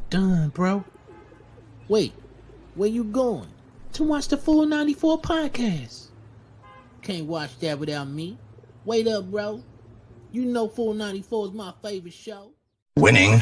Done, bro. Wait, where you going? To watch the full 94 podcast. Can't watch that without me. Wait up, bro. You know full 94 is my favorite show. Winning.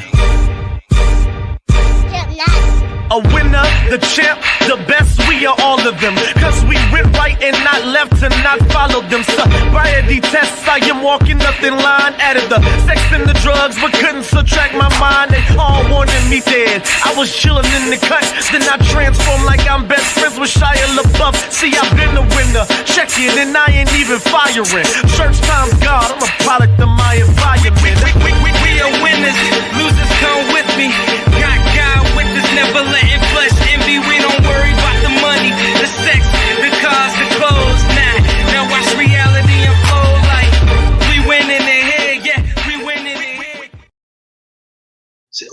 A winner, the champ, the best, we are all of them. Cause we went right and not left to not follow them. Sobriety tests, I am walking nothing line. Added the sex and the drugs, but couldn't subtract my mind. They all wanted me dead. I was chilling in the cut, then I transformed like I'm best friends with Shia LaBeouf. See, I've been a winner, check it, and I ain't even firing. Church time's God, I'm a product of my environment. We are winners, losers come with me. Got God with us, never letting flesh envy. We don't worry about the money, the sex, the cars, the clothes. Now watch reality unfold like we winning in here, yeah, we winning in here.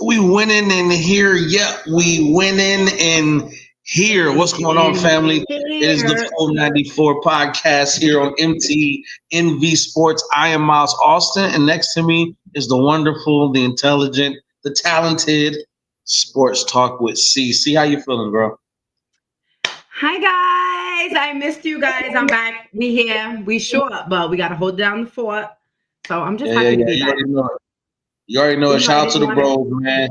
We winning in here, we winning in here. What's going on, family? It is the Full 94 podcast here on MTNV Sports. I am Miles Austin, and next to me is the wonderful, the intelligent, the talented Sports Talk with C. C, how you feeling, bro? Hi, guys. I missed you guys. I'm back. We here. We short, but we got to hold down the fort. So I'm just happy to be back. You already know it. Shout out to the bros, man.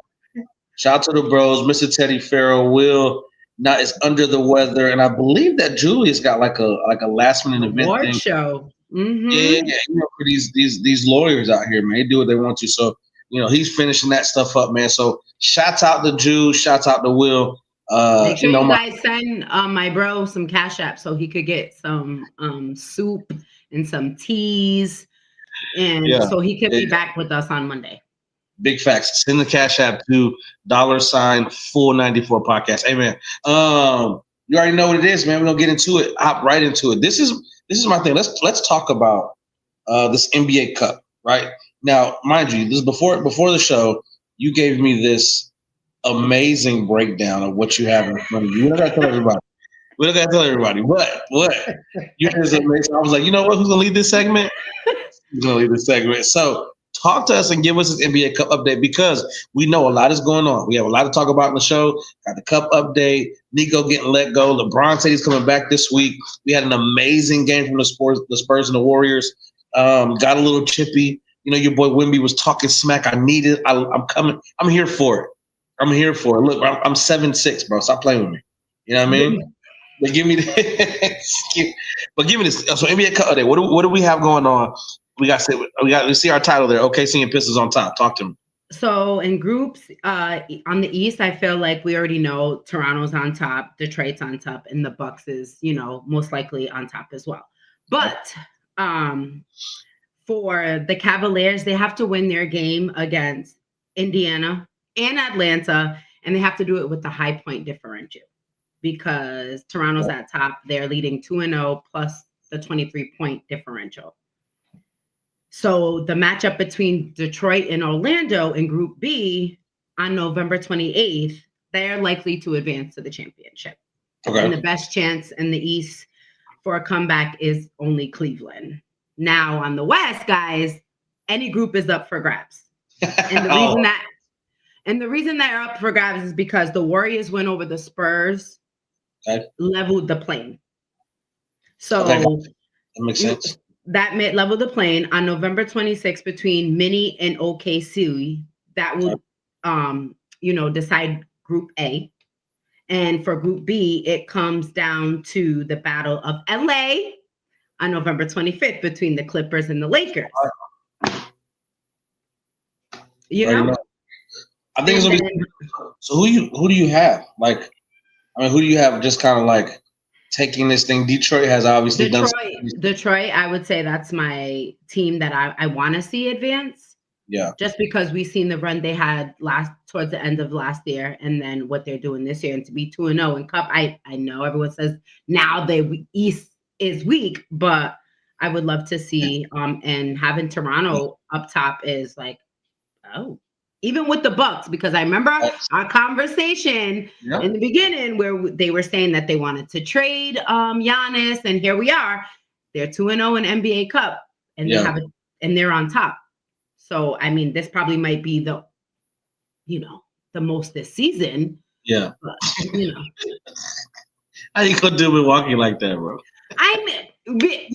Shout out to the bros. Mr. Teddy Farrell, Will now is under the weather, and I believe that Julius got like a last minute event Award thing. show. Mm-hmm. Yeah. You know, for these lawyers out here, man, they do what they want to. So he's finishing that stuff up, man. So shouts out to Jules, shouts out to Will. Make sure you guys send my bro some Cash App so he could get some soup and some teas, and so he could be back with us on Monday. Big facts. Send the Cash App to $Full94 podcast. Hey, man. You already know what it is, man. We're gonna get into it. Hop right into it. This is my thing. Let's talk about this NBA Cup, right? Now, mind you, this is before the show. You gave me this amazing breakdown of what you have in front of you. We don't gotta tell everybody. What? Yours is amazing. I was like, you know what? Who's gonna lead this segment? Who's gonna lead this segment? So talk to us and give us this NBA Cup update, because we know a lot is going on. We have a lot to talk about in the show. Got the Cup update. Nico getting let go. LeBron said he's coming back this week. We had an amazing game from the Spurs and the Warriors. Got a little chippy. Your boy Wemby was talking smack. I'm coming. I'm here for it. Look, I'm 7'6", bro. Stop playing with me. You know what I mean? But give me this. So NBA Cup update. What do we have going on? We got to see our title there. OKC and Pistons on top. Talk to me. So in groups on the East, I feel like we already know Toronto's on top, Detroit's on top, and the Bucks is, most likely on top as well. But for the Cavaliers, they have to win their game against Indiana and Atlanta, and they have to do it with the high point differential, because Toronto's at top. They're leading 2-0 plus the 23-point differential. So the matchup between Detroit and Orlando in Group B on November 28th, they're likely to advance to the championship. Okay. And the best chance in the East for a comeback is only Cleveland. Now on the West, guys, any group is up for grabs. And the reason they're up for grabs is because the Warriors win over the Spurs, leveled the plane. So that makes sense. That leveled the plane on November 26th between Mini and OKC. That will, decide Group A. And for Group B, it comes down to the Battle of LA on November 25th between the Clippers and the Lakers. I think it's gonna be. So who do you have? Who do you have just kind of like taking this thing? Detroit has obviously done. Detroit, I would say that's my team that I want to see advance. Yeah. Just because we've seen the run they had towards the end of last year, and then what they're doing this year, and to be 2-0 in Cup. I know everyone says now the East is weak, but I would love to see and having Toronto up top is like, even with the Bucks, because I remember our conversation in the beginning where they were saying that they wanted to trade Giannis, and here we are. They're 2-0 in NBA Cup, and they have it, and they're on top. So I mean, this probably might be the most this season. Yeah. But, How you gonna do Milwaukee like that, bro?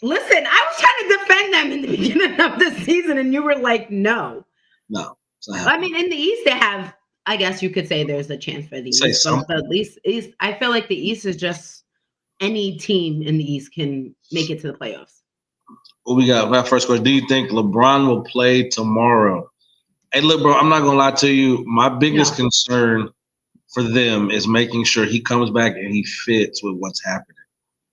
Listen, I was trying to defend them in the beginning of the season, and you were like, no. No. I mean, in the East, they have, I guess you could say there's a chance for the East. But the East, I feel like the East is just any team in the East can make it to the playoffs. What we got? My first question. Do you think LeBron will play tomorrow? Hey, look, bro, I'm not going to lie to you. My biggest concern for them is making sure he comes back and he fits with what's happening,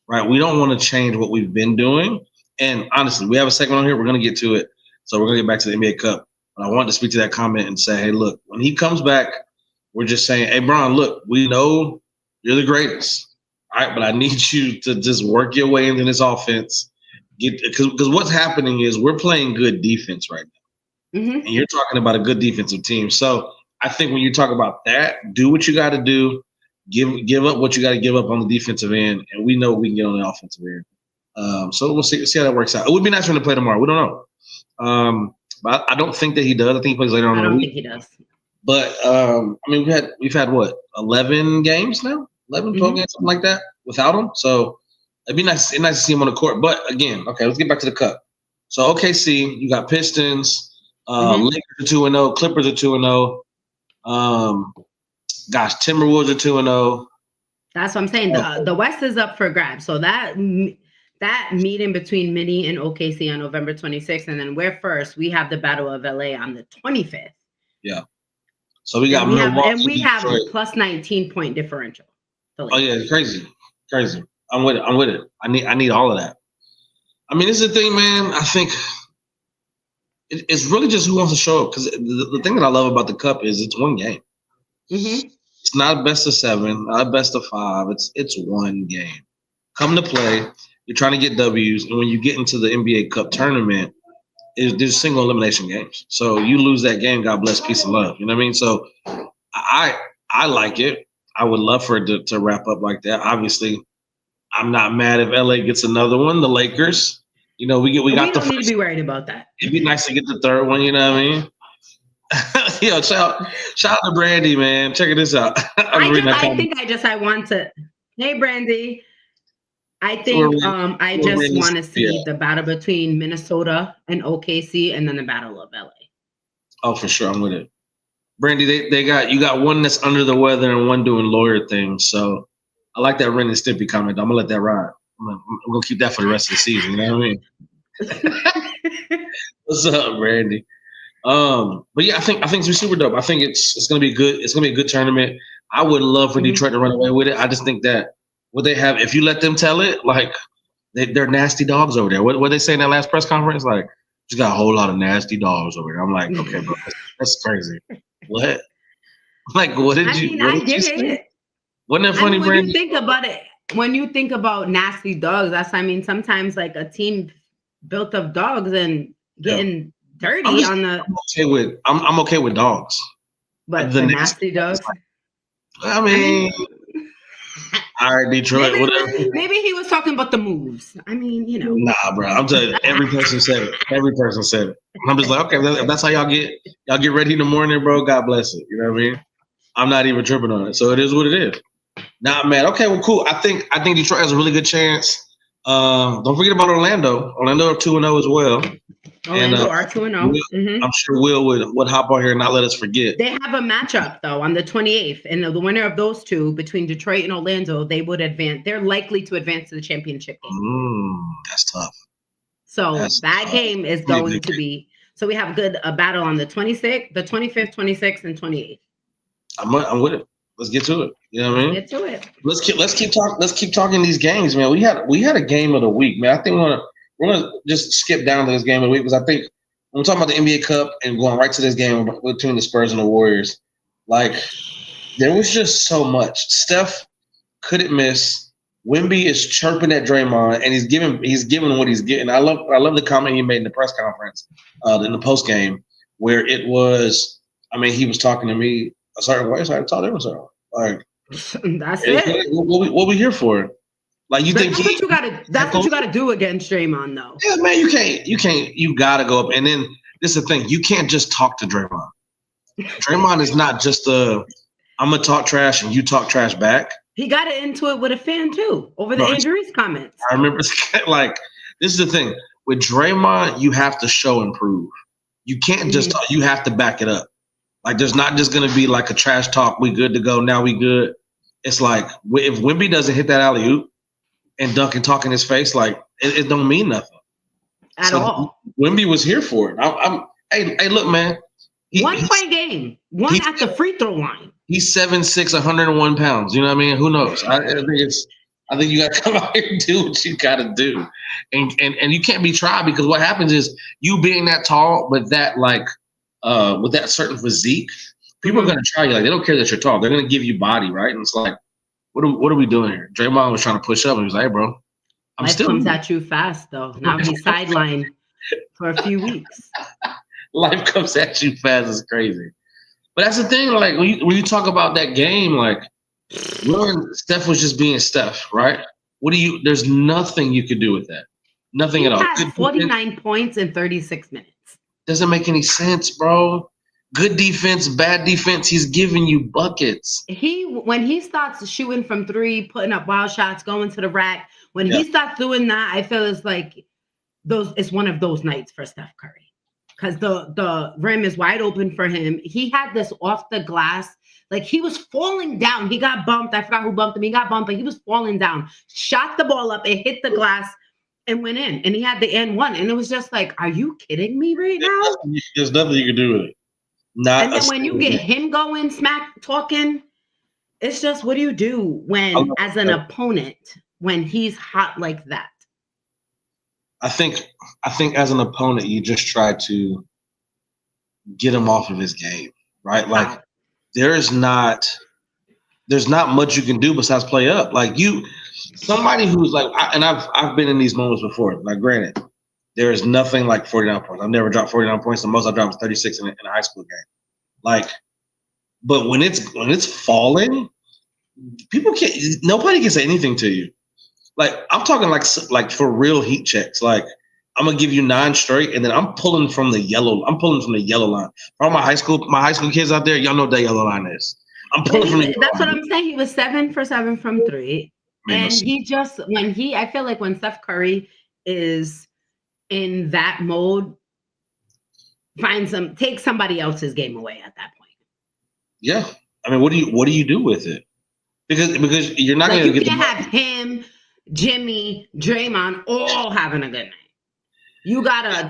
right? We don't want to change what we've been doing. And honestly, we have a segment on here. We're going to get to it. So we're going to get back to the NBA Cup. But I wanted to speak to that comment and say, hey, look, when he comes back, we're just saying, hey, Bron, look, we know you're the greatest, all right? But I need you to just work your way into this offense. Because what's happening is we're playing good defense right now. Mm-hmm. And you're talking about a good defensive team. So I think when you talk about that, do what you got to do. Give up what you got to give up on the defensive end, and we know we can get on the offensive end. So we'll see how that works out. It would be nice for him to play tomorrow. We don't know. But I don't think that he does. I think he plays later on. I don't think he does. But I mean, we've had what, 11 games now, 11, 12 games, something like that, without him. So it'd be nice to see him on the court. But again, okay, let's get back to the Cup. So OKC, you got Pistons. Lakers are 2-0. Clippers are 2-0. Timberwolves are 2-0. That's what I'm saying. The West is up for grabs. So that meeting between Mini and OKC on November 26th, and then we're first. We have the Battle of LA on the 25th. Yeah. So we got we have plus 19 point differential. Oh yeah, crazy. I'm with it. I need all of that. I mean, this is the thing, man. I think it's really just who wants to show up, because the thing that I love about the Cup is it's one game. Mm-hmm. It's not best of 7, not best of 5. It's one game. Come to play. You're trying to get W's, and when you get into the NBA Cup tournament, there's single elimination games. So you lose that game, God bless, peace and love. You know what I mean? So I like it. I would love for it to wrap up like that. Obviously, I'm not mad if LA gets another one. The Lakers. We got the. We don't need to be worried about that. It'd be nice to get the third one. You know what I mean? Yo, shout out to Brandy, man. Check this out. I want to. Hey, Brandy. I think I just want to see the battle between Minnesota and OKC, and then the Battle of LA. Oh, for sure, I'm with it. Brandy, you got one that's under the weather and one doing lawyer things. So I like that Ren and Stimpy comment. I'm gonna let that ride. I'm gonna keep that for the rest of the season. You know what I mean? What's up, Brandy? But yeah, I think it's super dope. I think it's gonna be good. It's gonna be a good tournament. I would love for Detroit to run away with it. I just think that what they have, if you let them tell it, like they're nasty dogs over there. What they say in that last press conference, like just got a whole lot of nasty dogs over there. I'm like, okay, bro, that's crazy. What? Like, what did you? I get it. Wasn't that funny, Brandy? When you think about it, when you think about nasty dogs, sometimes like a team built of dogs and getting dirty I'm okay with dogs. But the nasty dogs? I mean, all right, Detroit, whatever. Maybe he was talking about the moves. I mean, Nah, bro. I'm telling you, every person said it. I'm just like, okay, if that's how y'all get ready in the morning, bro, God bless it. You know what I mean? I'm not even tripping on it. So it is what it is. Nah, man. Okay, well, cool. I think Detroit has a really good chance. Don't forget about Orlando. Orlando are 2-0 as well. Orlando are 2-0. I'm sure Will would hop on here and not let us forget. They have a matchup though on the 28th, and the winner of those two between Detroit and Orlando, they would advance. They're likely to advance to the championship game. That's tough. So that game is going to be. So we have a battle on the 26th, the 25th, 26th, and 28th. I'm with it. Let's get to it. You know what I mean? Get to it. Let's keep talking these games, man. We had a game of the week, man. I think we're gonna just skip down to this game of the week, because I think when we're talking about the NBA Cup and going right to this game between the Spurs and the Warriors, like there was just so much. Steph couldn't miss. Wemby is chirping at Draymond, and he's giving what he's getting. I love the comment he made in the press conference in the post game, where it was. I mean, he was talking to me a certain way, so I had to talk to him a certain way. Like that's it. What we here for? Like you think that's what you gotta do against Draymond, though. Yeah, man, you can't. You gotta go up. And then this is the thing: you can't just talk to Draymond. Draymond is not just I'm gonna talk trash and you talk trash back. He got into it with a fan too over the Andrew Reese comments. I remember, like, this is the thing with Draymond, you have to show and prove. You can't just talk, you have to back it up. Like, there's not just gonna be like a trash talk. We good to go now. We good. It's like if Wemby doesn't hit that alley oop and Duncan talk in his face, like it don't mean nothing at all. Wemby was here for it. Hey, look, man. 1 point game. One at the free throw line. He's 7'6", 101 pounds. You know what I mean? Who knows? I think you got to come out here and do what you got to do, and you can't be tried, because what happens is you being that tall, with that with that certain physique, people are going to try you. Like, they don't care that you're tall. They're going to give you body, right? And it's like, what are we doing here? Draymond was trying to push up, and he was like, "Hey, bro, Life comes at you fast, though. Now he's sidelined for a few weeks. Life comes at you fast. It's crazy. But that's the thing. Like, when you talk about that game, like, Steph was just being Steph, right? There's nothing you could do with that. Nothing at all. He had 49 points in 36 minutes. Doesn't make any sense, bro. Good defense, bad defense. He's giving you buckets. When he starts shooting from three, putting up wild shots, going to the rack, when he starts doing that, I feel it's like it's one of those nights for Steph Curry. Because the rim is wide open for him. He had this off the glass, like he was falling down. He got bumped. I forgot who bumped him. He got bumped, but he was falling down. Shot the ball up. It hit the glass and went in. And he had the N1. And it was just like, are you kidding me right now? There's nothing you can do with it. And then when you get him going, smack talking, it's just, what do you do when, as an opponent, when he's hot like that? I think as an opponent, you just try to get him off of his game, right? Like, there's not much you can do besides play up. Like, somebody who's like, I've been in these moments before. Like, granted, there is nothing like 49 points. I've never dropped 49 points. The most I dropped was 36 in a high school game. Like, but when it's falling, nobody can say anything to you. Like, I'm talking like for real heat checks. Like, I'm gonna give you 9 straight, and then I'm pulling from the yellow line. For all my high school kids out there, y'all know what that yellow line is. I'm pulling from. That's what I'm saying. He was 7 for 7 from 3, and he just I feel like when Steph Curry is in that mode, take somebody else's game away at that point. Yeah, I mean, what do you do with it? Because you're not going to get. You can't have him, Jimmy, Draymond all having a good night. You gotta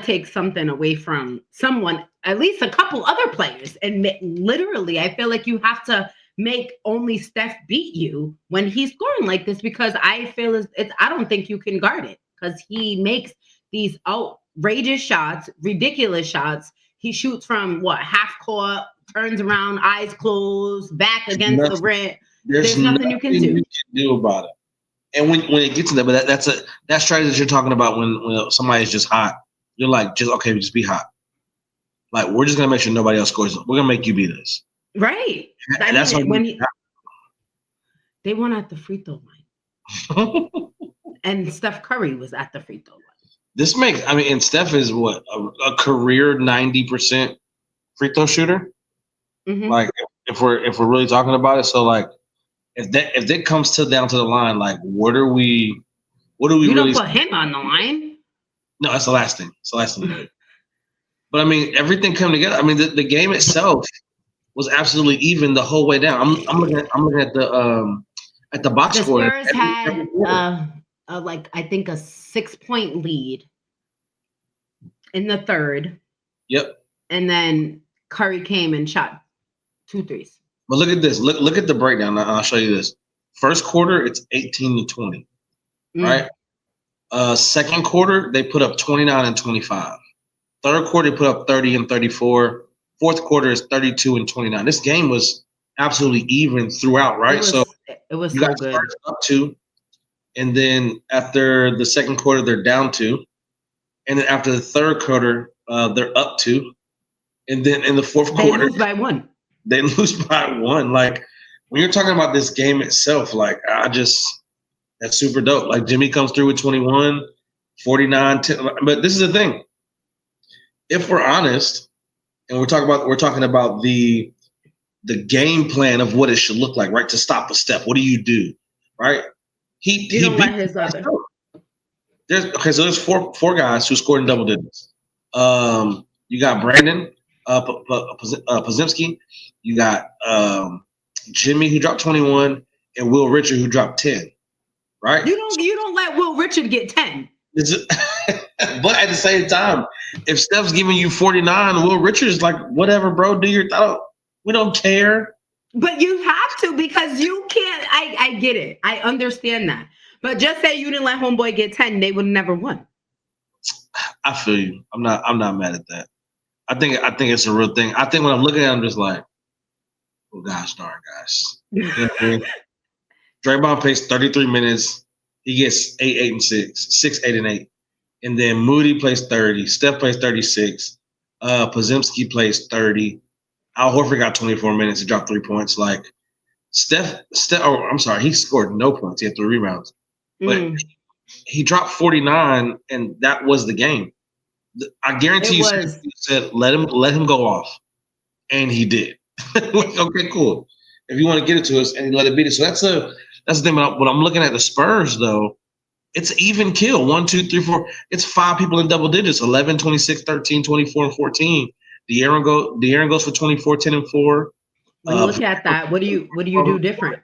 take something away from someone, at least a couple other players, and literally, I feel like you have to make only Steph beat you when he's scoring like this, because I feel I don't think you can guard it, because he makes these outrageous shots, ridiculous shots. He shoots from half court, turns around, eyes closed, back against the rim. There's nothing you can do about it. And when it gets to that, but that strategy that you're talking about when somebody's just hot, you're like, just be hot. Like, we're just gonna make sure nobody else scores. We're gonna make you beat us. Right. And that's when they won at the free throw line. And Steph Curry was at the free throw line. And Steph is a career 90% free throw shooter. Mm-hmm. Like, if we're really talking about it, so like, if that comes down to the line, like, what do we you really? Don't put him on the line. No, that's the last thing. It's the last thing. But I mean, everything came together. I mean, the game itself was absolutely even the whole way down. I'm looking at the box score. The Spurs had I think a 6-point lead in the third. Yep. And then Curry came and shot 2 threes. But look at this. Look at the breakdown. I'll show you this. First quarter, it's 18-20, right? Second quarter, they put up 29 and 25. Third quarter, they put up 30 and 34. Fourth quarter is 32 and 29. This game was absolutely even throughout, right? It was you so got good. Spurs up 2, and then after the second quarter, they're down 2, and then after the third quarter, they're up 2, and then in the fourth quarter, they lose by 1. They lose by 1. Like, when you're talking about this game itself, like, that's super dope. Like, Jimmy comes through with 21, 49, 10. But this is the thing. If we're honest, and we're talking about the game plan of what it should look like, right? To stop a step, what do you do, right? He don't beat let his other. There's four guys who scored in double digits. You got Brandon Podziemski, you got Jimmy who dropped 21, and Will Richard who dropped 10. Right? You don't let Will Richard get 10. But at the same time, if Steph's giving you 49, Will Richard's like, whatever, bro, do your thing. We don't care. But you have to, because you can't. I get it. I understand that. But just say you didn't let homeboy get 10, they would have never won. I feel you. I'm not mad at that. I think it's a real thing. I think when I'm looking at it, I'm just like, oh gosh darn, guys. You know what I mean? Draymond plays 33 minutes. He gets 8, 8, and 6, 6, 8, and 8. And then Moody plays 30. Steph plays 36. Podziemski plays 30. Al Horford got 24 minutes. He dropped 3 points. Like Steph. Oh, I'm sorry. He scored no points. He had 3 rebounds. But he dropped 49, and that was the game. I guarantee you said let him go off, and he did. Okay, cool. If you want to get it to us, and he let it beat it. So that's the thing. When I'm looking at the Spurs, though, it's even kill. 1, 2, 3, 4. It's 5 people in double digits. 11, 26, 13, 24, and 14. De'Aaron goes for 24, 10, and 4. When you look at that, what do you do different?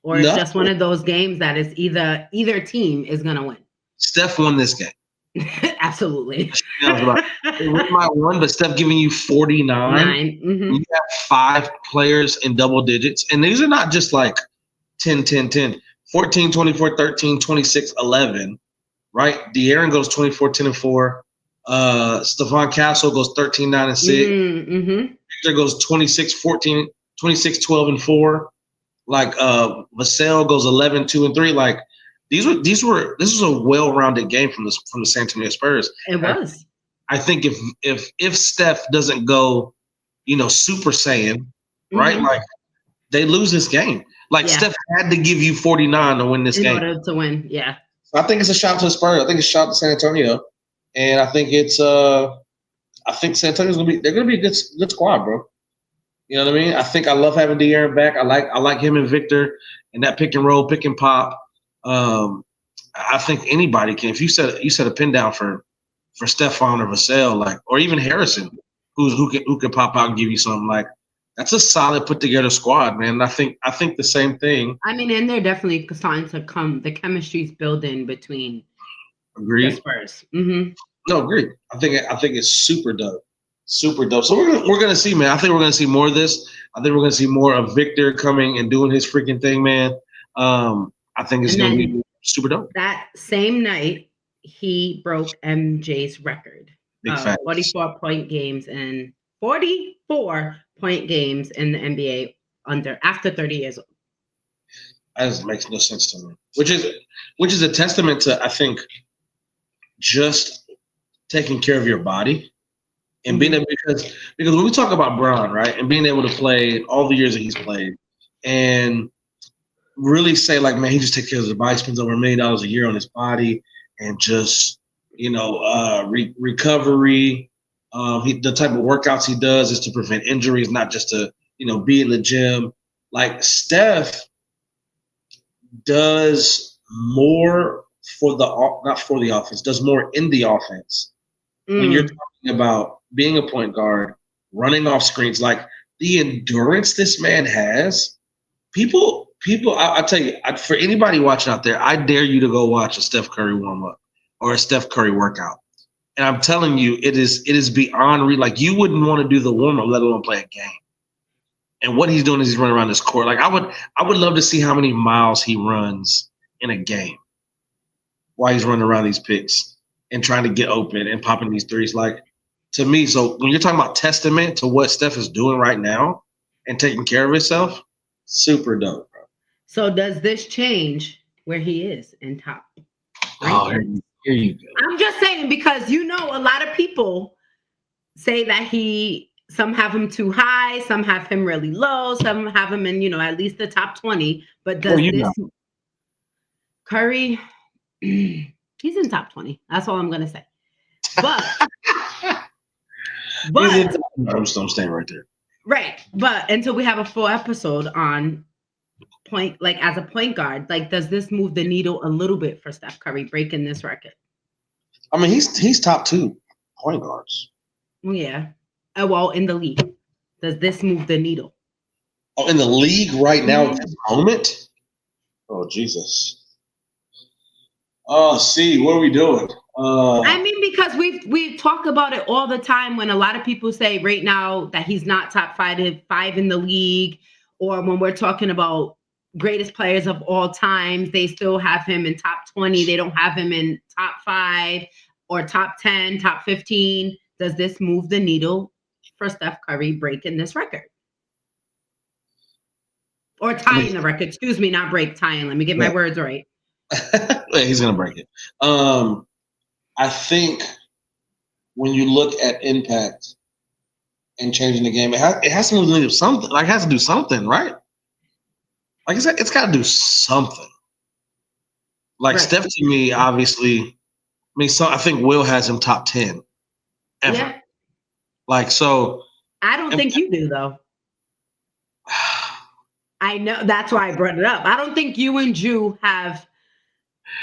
Or it's just one of those games that is either team is gonna win. Steph won this game. Absolutely. It was my one, but Steph giving you 49. You have 5 players in double digits, and these are not just like 10, 10, 10. 14, 24, 13, 26, 11, right? De'Aaron goes 24, 10, and 4. Stephon Castle goes 13, 9, and 6. Victor goes 26, 14, 26, 12, and 4. Like Vassell goes 11, 2, and 3. Like this was a well-rounded game from the San Antonio Spurs. It was. I think if Steph doesn't go, Super Saiyan, right? Like they lose this game. Like Steph had to give you 49 to win this game. In order to win, yeah. So I think it's a shot to the Spurs. I think it's a shot to San Antonio, and I think it's I think San Antonio's they're gonna be a good squad, bro. You know what I mean? I love having De'Aaron back. I like him and Victor and that pick and roll, pick and pop. I think anybody can. If you set a pin down for Stephon or Vassell, or even Harrison, who can pop out and give you something, like that's a solid put together squad, man. I think the same thing. I mean, and they're definitely starting to come. The chemistry's building between the Spurs. No, agreed. I think it's super dope. Super dope. So we're gonna see, man. I think we're gonna see more of this. I think we're gonna see more of Victor coming and doing his freaking thing, man. I think it's gonna be super dope. That same night, he broke MJ's record. 44-point games and 44-point games in the NBA after 30 years old. That just makes no sense to me. Which is a testament to, I think, just taking care of your body. And being able, because when we talk about Bron, right, and being able to play all the years that he's played, and really say like, man, he just takes care of his body, spends over $1 million a year on his body, and just recovery. The type of workouts he does is to prevent injuries, not just to be in the gym. Like Steph does more not for the offense, does more in the offense. When you're talking about being a point guard, running off screens, like the endurance this man has, people, I tell you, for anybody watching out there, I dare you to go watch a Steph Curry warm up or a Steph Curry workout. And I'm telling you, it is beyond like you wouldn't want to do the warm up, let alone play a game. And what he's doing is he's running around this court. Like I would love to see how many miles he runs in a game while he's running around these picks and trying to get open and popping these threes. Like, to me, so when you're talking about testament to what Steph is doing right now and taking care of himself, super dope, bro. So does this change where he is in top? Oh, here you go. I'm just saying, because a lot of people say that some have him too high, some have him really low, some have him in, at least the top 20. But does Curry, he's in top 20. That's all I'm gonna say. But I'm staying right there. Right. But until we have a full episode on point, like as a point guard, like does this move the needle a little bit for Steph Curry breaking this record? I mean, he's top 2 point guards. Well, yeah. Well, in the league, does this move the needle? Oh, in the league right now at this moment? Oh, Jesus. Oh, see, what are we doing? I mean, because we talk about it all the time when a lot of people say right now that he's not top five in the league, or when we're talking about greatest players of all times, they still have him in top 20. They don't have him in top 5 or top 10, top 15. Does this move the needle for Steph Curry breaking this record? Or tying the record. Excuse me, not break, tying. Let me get my words right. He's going to break it. I think when you look at impact and changing the game, it has to move the needle something. Like, it has to do something, right? Like I said, it's got to do something. Like, right. Steph, to me, obviously, I think Will has him top 10 ever. Yeah. Like, so. I don't think you do, though. I know. That's why I brought it up. I don't think you and Jew have.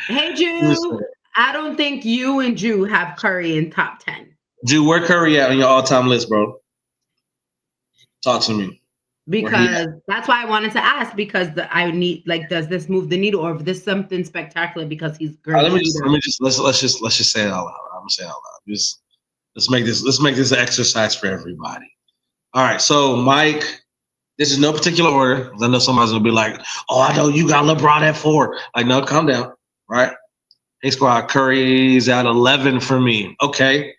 Hey, Jew. I don't think you and Jew have Curry in top 10. Jew, where Curry at on your all-time list, bro? Talk to me. Because that's why I wanted to ask, because I need, like, does this move the needle, or if this something spectacular because he's great? Let's just say it out loud. I'm gonna say it out loud. Let's make this an exercise for everybody. All right, so Mike, this is no particular order. I know somebody's gonna be like, "Oh, I know you got LeBron at 4." Like, no, calm down, right? Hey, squad, Curry's at 11 for me. Okay.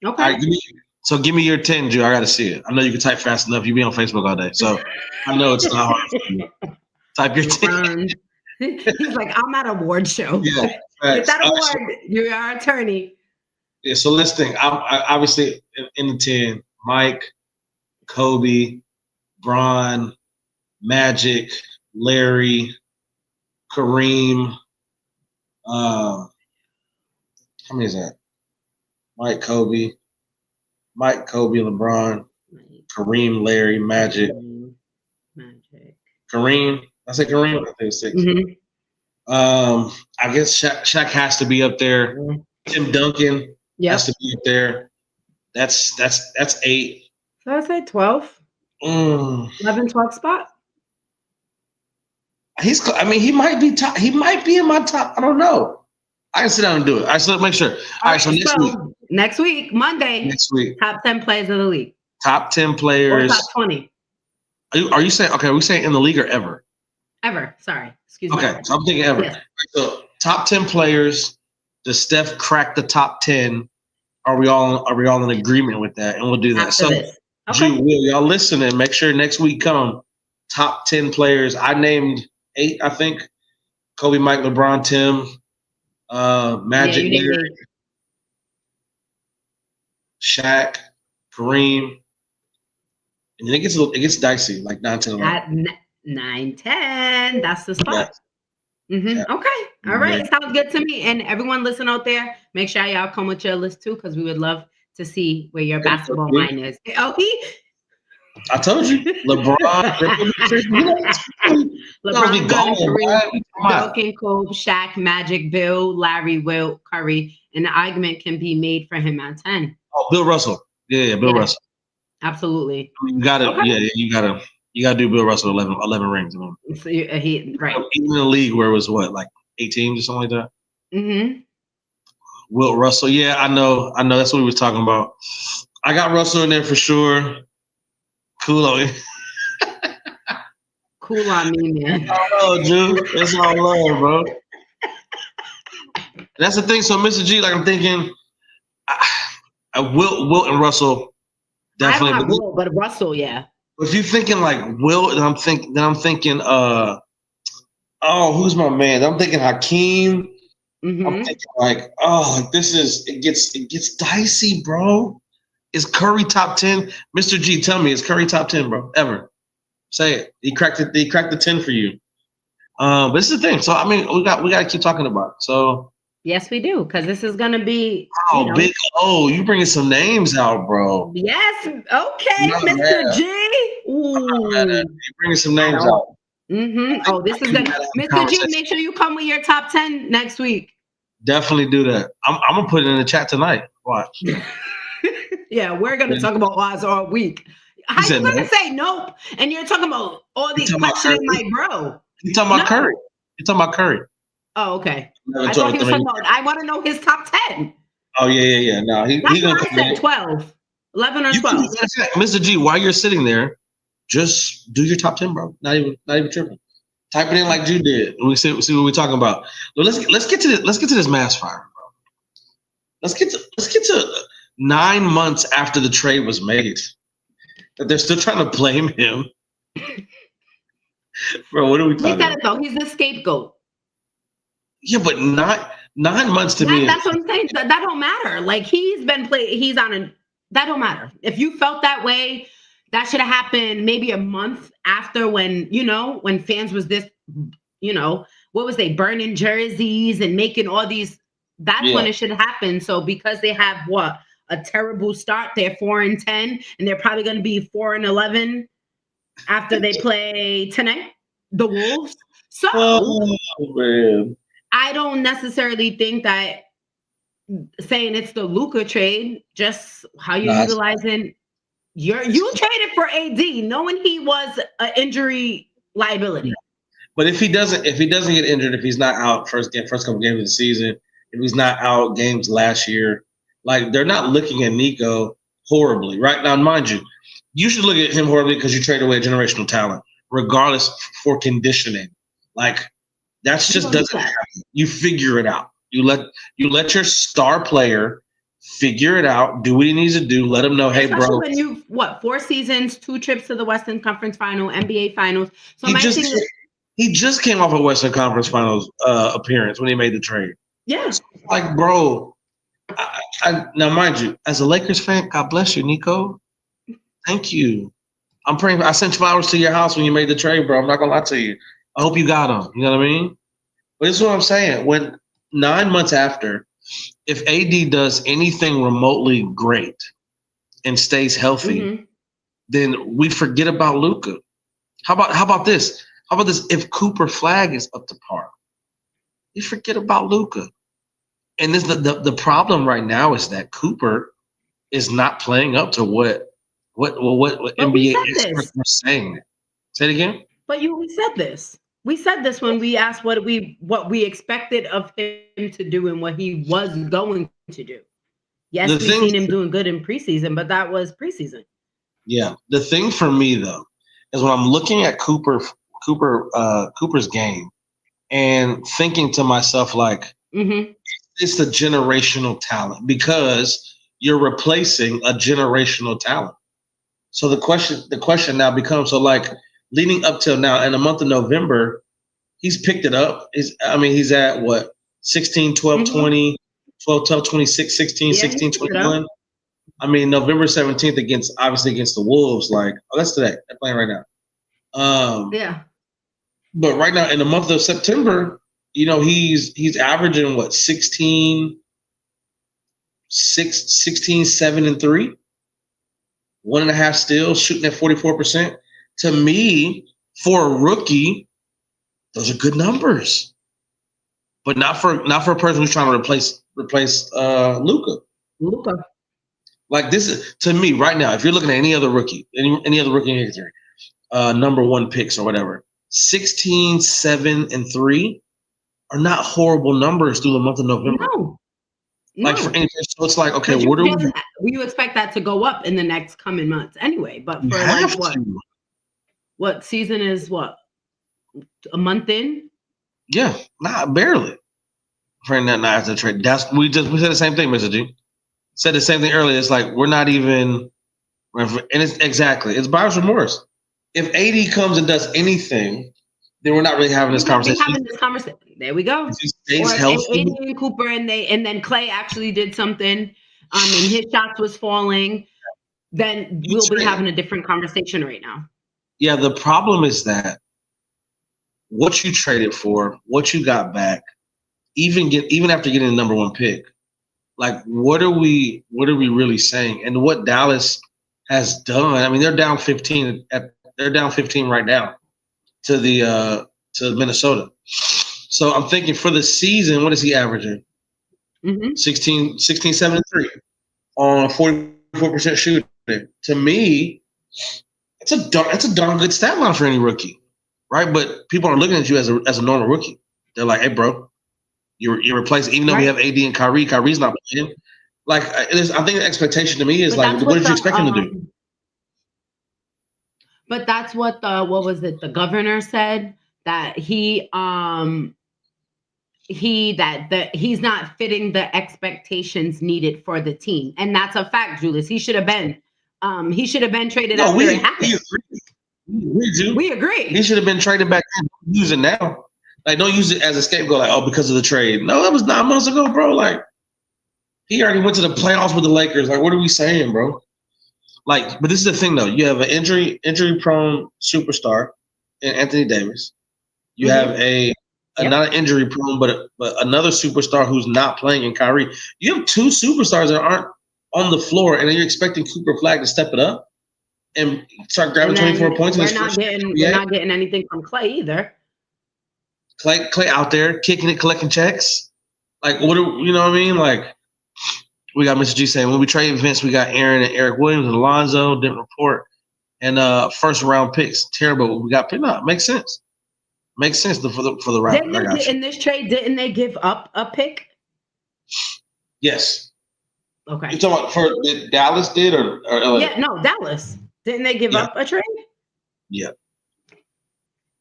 All right, give me your 10, Drew. I got to see it. I know you can type fast enough. You be on Facebook all day. So I know it's not hard for you. Type your 10. He's like, I'm at an award show. Yeah, get that award. You're our attorney. Yeah, so let's think. I obviously, in the 10, Mike, Kobe, Bron, Magic, Larry, Kareem. How many is that? Mike, Kobe, LeBron, Kareem, Larry, Magic. Kareem. I say Kareem. I think it's 6. Mm-hmm. I guess Shaq has to be up there. Mm-hmm. Tim Duncan has to be up there. That's 8. So I say 12. 11, 12 spot. He might be top. He might be in my top. I don't know. I can sit down and do it. All right, so make sure. All right, so next week, Monday. Next week, top 10 players of the league. Top 10 players. Or top 20. Are you saying? Okay, are we saying in the league or ever? Ever. Sorry. Excuse me. Okay, so I'm thinking ever. Yes. So top 10 players. Does Steph crack the top 10? Are we all in agreement with that? And we'll do that. After this. Okay. Will y'all listening? Make sure next week come. Top 10 players. I named 8, I think. Kobe, Mike, LeBron, Tim, Magic, Larry, Shaq, Kareem. And then it gets dicey, like 9, 10, 11. 9, 10. That's the spot. Yeah. Mm-hmm. Yeah. Okay. All right. Yeah. Sounds good to me. And everyone listen out there, make sure y'all come with your list too, because we would love to see where your basketball mind is. Oh, I told you, LeBron, Kareem, Duncan, Kobe, Shaq, Magic, Bill, Larry, Wilt, Curry, and the argument can be made for him at 10. Oh, Bill Russell, Bill Russell, absolutely. You got to, you got to do Bill Russell 11 rings. So he right. Even in the league where it was what, like 8 teams or something like that. Mm-hmm. Wilt Russell, yeah, I know. That's what we were talking about. I got Russell in there for sure. Cool on you. Cool on me, man. Oh, dude. That's all love, bro. That's the thing. So, Mr. G, like I'm thinking, Wilt and Russell definitely. I don't have Wilt, but Russell, yeah. If you're thinking like Wilt, then I'm thinking, who's my man? I'm thinking Hakeem. Mm-hmm. I'm thinking like, it gets dicey, bro. Is Curry top 10? Mr. G, tell me, is Curry top 10, bro? Ever? Say it. He cracked the 10 for you. But this is the thing. So I mean, we got to keep talking about it. So Yes, we do, because this is gonna be. Oh, Big O, you bringing some names out, bro. Yes. Okay, Not Mr. mad. G. You bringing some I names don't. out. Oh, this is good. Have a Mr. G, conversation. make sure you come with your top 10 next week. Definitely do that. I'm gonna put it in the chat tonight. Watch. Yeah, we're gonna talk about odds all week. How said you gonna nope. say nope? And you're talking about all these talking about questioning Curry? my bro. You talking about Curry? You talking about Curry? Oh, okay. Never I told thought he was him. talking about. I want to know his top 10. Oh yeah. No, he That's gonna what I come said. in. 12, 11, or You can, 12. Mr. G, while you're sitting there, just do your top 10, bro. Not even tripping. Type it in like you did. And we see what we're talking about. But let's get to this Mavs Fire, bro. Let's get to 9 months after the trade was made. That they're still trying to blame him. Bro, what are we He talking said about? it though. He's the scapegoat. Yeah, but not 9 months to me. That's what I'm saying. That don't matter. Like he's been He's on a. That don't matter. If you felt that way, that should have happened maybe a month after when when fans was this. What was they burning jerseys and making all these. That's when it should happen. So because they have a terrible start, they're 4-10, and they're probably going to be 4-11 after they play tonight, the Wolves. So Man. I don't necessarily think that saying it's the Luka trade, just how you're utilizing you traded for AD, knowing he was an injury liability. But if he doesn't get injured, if he's not out first couple games of the season, if he's not out games last year, like they're not looking at Nico horribly, right? Now, mind you, you should look at him horribly because you trade away generational talent, regardless for conditioning. Like that's just doesn't happen. You figure it out. You let your star player figure it out, do what he needs to do, let him know, hey, especially bro. When you've 4 seasons, 2 trips to the Western Conference Final, NBA Finals. So he just came off a Western Conference Finals appearance when he made the trade. Yeah. So, like, bro, now mind you, as a Lakers fan, God bless you, Nico. Thank you. I'm praying. I sent flowers to your house when you made the trade, bro. I'm not gonna lie to you. I hope you got them. You know what I mean? But this is what I'm saying. When 9 months after, if AD does anything remotely great and stays healthy, then we forget about Luka. How about this? How about this? If Cooper Flag is up to par, you forget about Luka. And this the problem right now is that Cooper is not playing up to what NBA experts were saying. Say it again. But we said this. We said this when we asked what we expected of him to do and what he was going to do. Yes, we've seen him doing good in preseason, but that was preseason. Yeah. The thing for me though is when I'm looking at Cooper's game and thinking to myself like, it's a generational talent because you're replacing a generational talent. So the question now becomes, so like leading up till now in the month of November, he's picked it up. He's at what? 16, 12, 20, 12, 12, 26, 16, 16, 21. I mean, November 17th against the Wolves, like, oh, that's today. They're playing right now. Yeah. But right now in the month of September, he's averaging what, 16, 7 and 3, 1.5 steals, shooting at 44%. To me, for a rookie, those are good numbers. But not for a person who's trying to replace Luka. Like this is, to me right now, if you're looking at any other rookie, any other rookie in history, number 1 picks or whatever, 16, 7, and 3 are not horrible numbers through the month of November. No. Like so it's like, okay, what are we? You expect that to go up in the next coming months anyway, but for like what season is what? A month in? Yeah, barely. For not after the trade. We said the same thing, Mr. G. Said the same thing earlier. It's like we're not even, and it's buyer's remorse. If AD comes and does anything, then we're not really having this conversation. There we go. If he stays healthy, AD and Cooper, and then Clay actually did something, and his shots was falling. Then we'll be having a different conversation right now. Yeah, the problem is that what you traded for, what you got back, even after getting the number one pick, like what are we really saying? And what Dallas has done? I mean, they're down 15 right now to the to Minnesota. So I'm thinking for the season, what is he averaging? 16, 7 and 3 on 44% shooting. To me, it's a darn good stat line for any rookie, right? But people are looking at you as a normal rookie. They're like, hey, bro, you're replacing. Even though we have AD and Kyrie, Kyrie's not playing. Like, I think the expectation to me is like, what did you expect him to do? But that's what the governor said, that he's not fitting the expectations needed for the team, and that's a fact, Julius. He should have been traded after it happened. We agree. He should have been traded back then. Use it now. Like, don't use it as a scapegoat. Like, oh, because of the trade. No, that was 9 months ago, bro. Like, he already went to the playoffs with the Lakers. Like, what are we saying, bro? Like, but this is the thing, though. You have an injury-prone superstar in Anthony Davis. You have not an injury-prone, but another superstar who's not playing in Kyrie. You have two superstars that aren't on the floor, and then you're expecting Cooper Flag to step it up and start grabbing 24 points. We're not getting anything from Clay either. Clay out there kicking it, collecting checks. Like, what do you know what I mean? Like, we got Mr. G saying when we trade Vince, we got Aaron and Eric Williams and Alonzo, didn't report. And first round picks. Terrible. We got picked up. Makes sense. Makes sense for the round. In this trade, didn't they give up a pick? Yes. Okay. You talking about Dallas did or LA? Yeah, no, Dallas. Didn't they give up a trade? Yeah.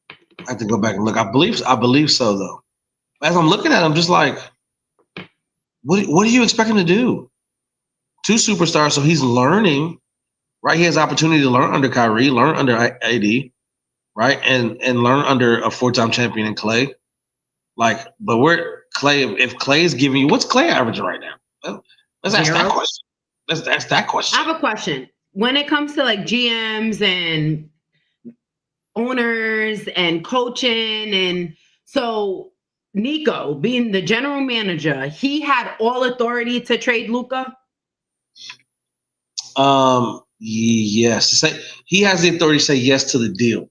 I have to go back and look. I believe so, though. As I'm looking at him, just like, what do you expect him to do? Two superstars, so he's learning, right? He has opportunity to learn under Kyrie, learn under AD, right? And learn under a 4-time champion in Clay. Like, but if Clay is giving you, what's Clay averaging right now? Let's ask that question. Let's ask that question. I have a question. When it comes to like GMs and owners and coaching, and so Nico being the general manager, he had all authority to trade Luka. Yes. He has the authority to say yes to the deal.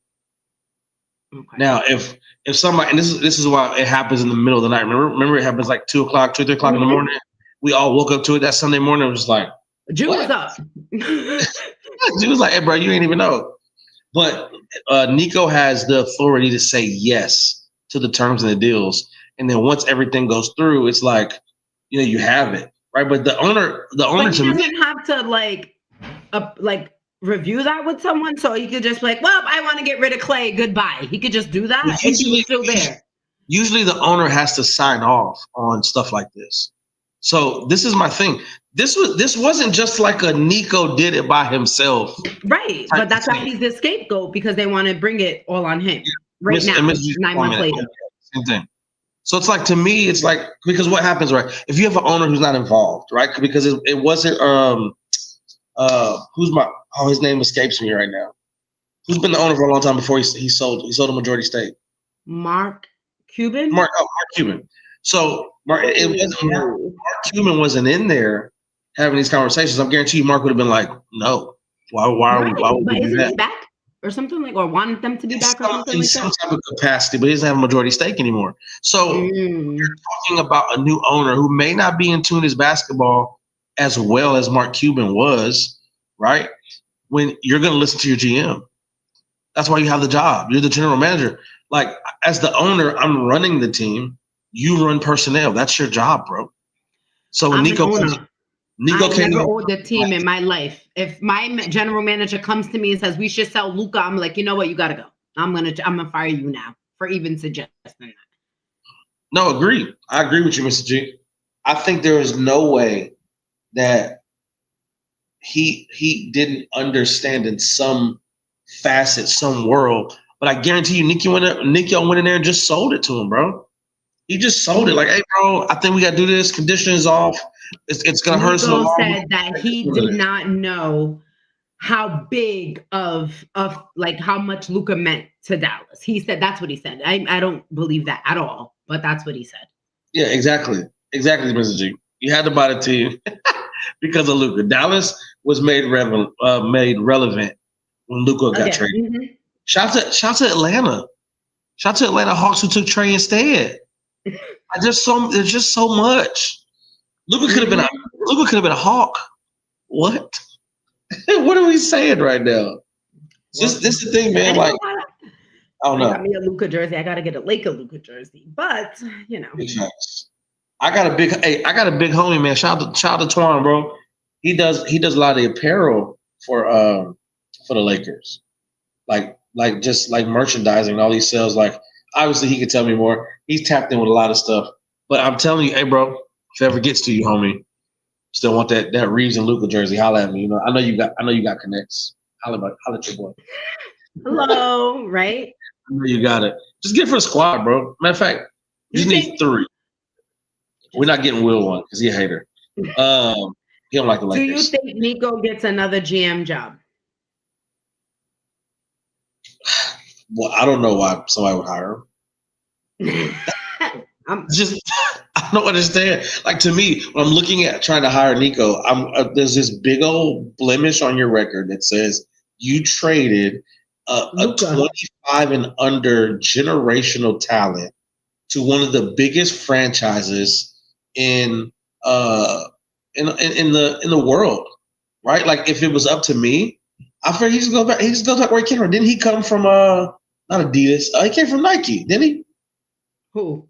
Okay. Now, if somebody, and this is why it happens in the middle of the night. Remember it happens like 2 o'clock, 2 or 3 o'clock in the morning. We all woke up to it that Sunday morning. It was like, Jew was up. Jew was like, hey, bro, you ain't even know. But Nico has the authority to say yes to the terms and the deals. And then once everything goes through, it's like, you have it, right? But the owner but he doesn't have to like review that with someone. So he could just be like, well, I want to get rid of Clay. Goodbye. He could just do that. And he was still there. Usually the owner has to sign off on stuff like this. So this is my thing. This wasn't just like a Nico did it by himself. Right. But that's why he's the scapegoat, because they want to bring it all on him right now, 9 months later. Same thing. So it's like, to me, it's like, because what happens, right? If you have an owner who's not involved, right? Because it wasn't his name escapes me right now. Who's been the owner for a long time before he sold a majority stake? Mark Cuban? Mark Cuban. So Mark Cuban wasn't in there having these conversations. I'm guarantee you Mark would have been like, no. Why would we do that? He back or something, like, or wanted them to be back or something like that? Some type of capacity, but he doesn't have a majority stake anymore. So you're talking about a new owner who may not be in tune with his basketball as well as Mark Cuban was, right? When you're going to listen to your GM. That's why you have the job. You're the general manager. Like, as the owner, I'm running the team. You run personnel. That's your job, bro. So when Nico I've never owned the team in my life. If my general manager comes to me and says we should sell Luka, I'm like, you know what? You gotta go. I'm gonna fire you now for even suggesting that. No, agree. I agree with you, Mr. G. I think there is no way that he didn't understand in some facet, some world. But I guarantee you, Nico went in there and just sold it to him, bro. He just sold it. Like, hey, bro, I think we got to do this. Conditions off. It's going to hurt us. Nico said that he did not know how big of like how much Luka meant to Dallas. He said, that's what he said. I don't believe that at all, but that's what he said. Yeah, exactly, Mr. G. You had to buy the team because of Luka. Dallas was made relevant when Luka got Again. traded. Mhm. Shout to Atlanta. Shout to Atlanta Hawks who took Trey instead. There's just so much. Luka could have been a Hawk. What? What are we saying right now? This is the thing, man. And Like, I don't I know. got me a Luka jersey. I got to get a Laker Luka jersey, but you know. Big facts. I got a big homie, man. Shout out to Twan, bro. He does a lot of the apparel for the Lakers. Like just like merchandising and all these sales. Like, obviously he can tell me more. He's tapped in with a lot of stuff. But I'm telling you, hey bro, if it ever gets to you, homie, still want that Reeves and Luka jersey, holla at me. You know, I know you got connects. Holla at your boy. Hello, right? I know you got it. Just get it for the squad, bro. Matter of fact, you just need 3. We're not getting Will one because he's a hater. He don't like the Do you Lakers. think Nico gets another GM job? Well, I don't know why somebody would hire him. Just I don't understand. Like, to me, when I'm looking at trying to hire Nico, there's this big old blemish on your record that says you traded a 25 and under generational talent to one of the biggest franchises in the world, right? Like, if it was up to me, I figured he just go back. He just goes back where he came from. Didn't he come from not Adidas? He came from Nike, didn't he? Who?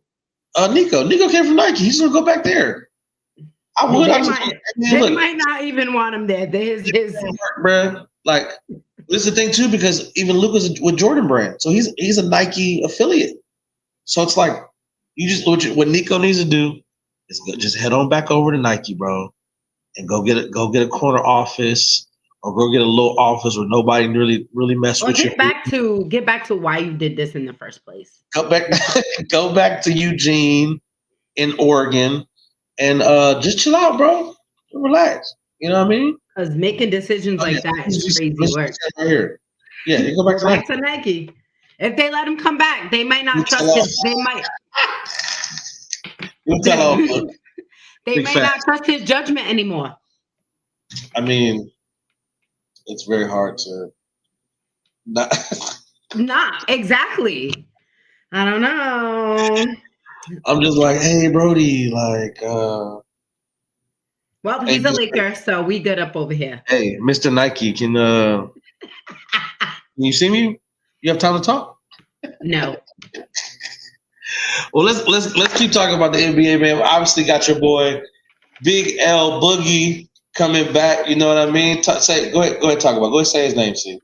Nico. Nico came from Nike. He's gonna go back there. I would. They might not even want him there. Bruh. Like, this is the thing too, because even Luka's with Jordan Brand, so he's a Nike affiliate. So it's like, what Nico needs to do is just head on back over to Nike, bro, and go get a corner office, or go get a little office where nobody really mess with you. Get back to why you did this in the first place. Go back to Eugene in Oregon, and just chill out, bro. Relax. You know what I mean? Because making decisions like that is crazy work. Right here. Yeah, you go back to Nike. If they let him come back, they might not trust his. They might. They might not trust his judgment anymore. I mean, it's very hard to not. Not exactly. I don't know. I'm just like, hey, Brody, like. Well, he's a Laker, so we good up over here. Hey, Mr. Nike, can you see me? You have time to talk? No. Well, let's keep talking about the NBA, man. We obviously got your boy Big L Boogie coming back. You know what I mean? Go ahead, talk about it. Go ahead, say his name, see.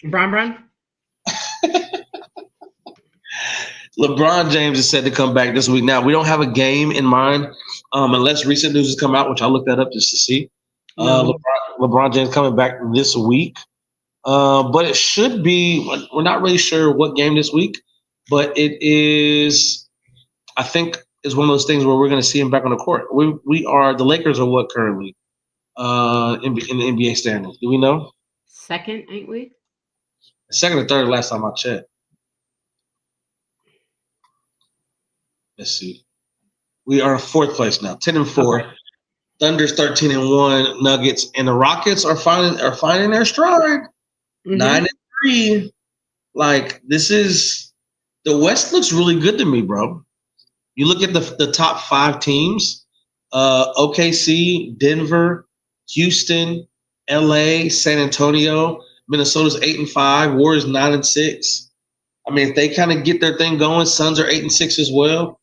Bron. LeBron James is set to come back this week. Now, we don't have a game in mind unless recent news has come out, which I looked that up just to see. LeBron James coming back this week. But it should be, we're not really sure what game this week, but it is, I think, is one of those things where we're going to see him back on the court. The Lakers are what currently in the NBA standings? Do we know? Second, ain't we? Second or third last time I checked. Let's see. We are in 4th place now, 10-4. Okay. Thunder's 13-1. Nuggets and the Rockets are finding their stride. 9-3. Like, this is the West looks really good to me, bro. You look at the top 5 teams: OKC, Denver, Houston, LA, San Antonio. Minnesota's 8-5. Warriors 9-6. I mean, if they kind of get their thing going, Suns are 8-6 as well.